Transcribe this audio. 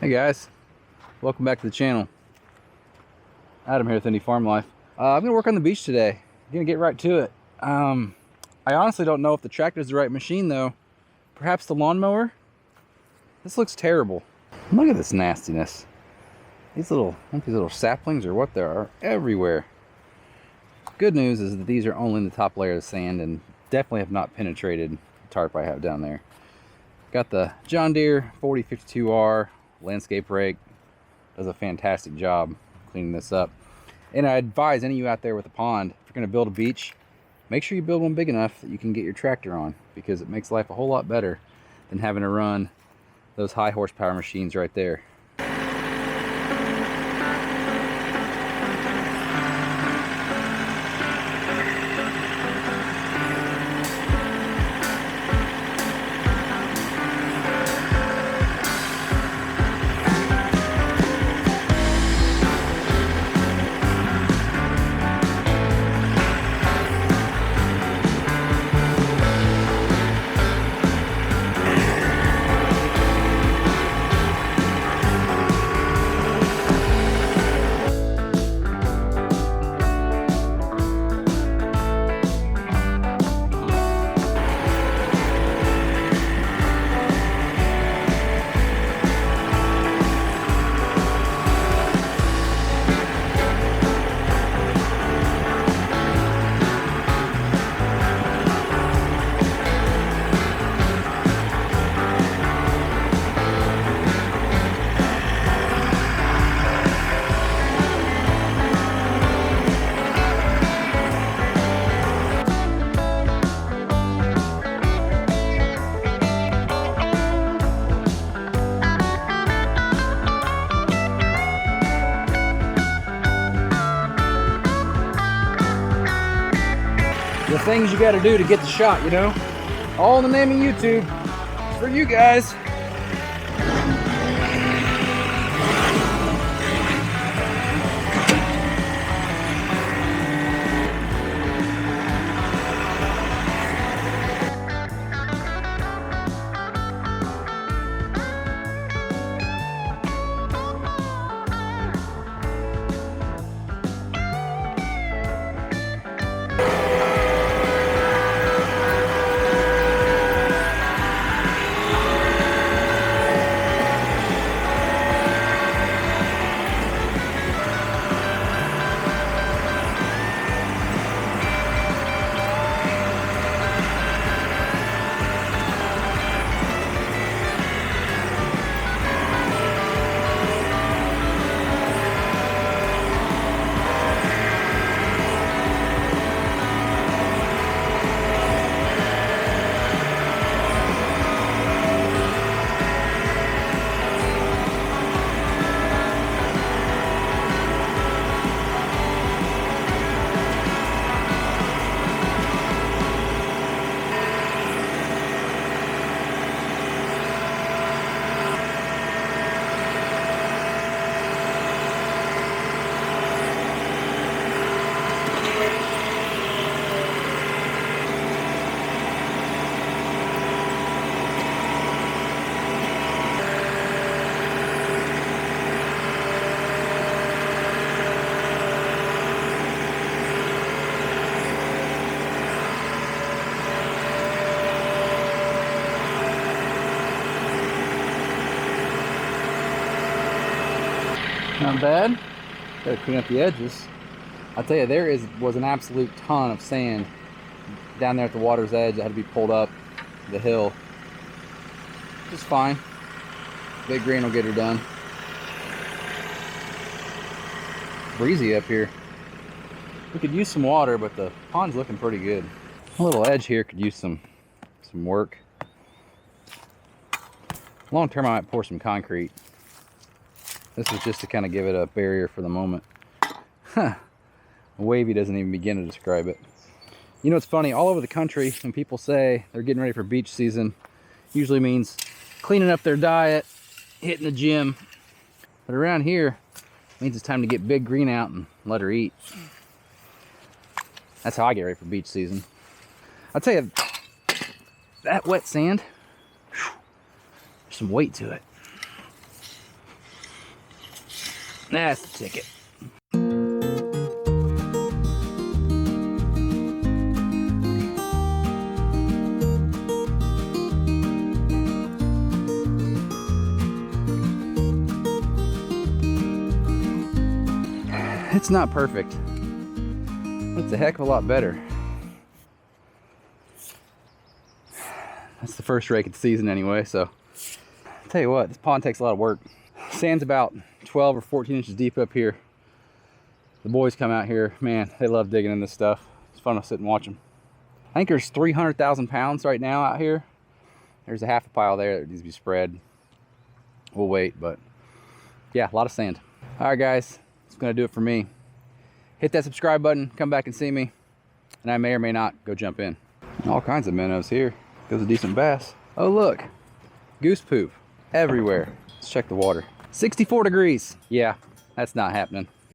Hey guys, welcome back to the channel. Adam here with Indie Farm Life. I'm gonna work on the beach today. I'm gonna get right to it. I honestly don't know if the tractor is the right machine though. Perhaps the lawnmower? This looks terrible. Look at this nastiness. These little saplings or what there are everywhere. Good news is that these are only in the top layer of sand and definitely have not penetrated the tarp I have down there. Got the John Deere 4052R landscape rake. Does a fantastic job cleaning this up. And I advise any of you out there with a pond, if you're going to build a beach, make sure you build one big enough that you can get your tractor on, because it makes life a whole lot better than having to run those high horsepower machines right there. The things you got to do to get the shot, you know? All in the name of YouTube. It's for you guys. Not bad. Gotta clean up the edges. I'll tell you, was an absolute ton of sand down there at the water's edge that had to be pulled up the hill. Just fine. Big rain will get her done. Breezy up here. We could use some water, but the pond's looking pretty good. A little edge here could use some work. Long term, I might pour some concrete. This is just to kind of give it a barrier for the moment. Huh. Wavy doesn't even begin to describe it. You know, it's funny, all over the country, when people say they're getting ready for beach season, usually means cleaning up their diet, hitting the gym. But around here, it means it's time to get Big Green out and let her eat. That's how I get ready for beach season. I'll tell you, that wet sand, there's some weight to it. That's the ticket. It's not perfect, but it's a heck of a lot better. That's the first rake of the season anyway, so I'll tell you what, this pond takes a lot of work. Sand's about 12 or 14 inches deep up here. The boys come out here, man, they love digging in this stuff. It's fun to sit and watch them. I think there's 300,000 pounds right now out here. There's a half a pile there that needs to be spread. We'll wait, but yeah, a lot of sand. All right, guys, that's gonna do it for me. Hit that subscribe button, come back and see me, and I may or may not go jump in. All kinds of minnows here. There's a decent bass. Oh look, goose poop everywhere. Let's check the water. 64 degrees. Yeah, that's not happening.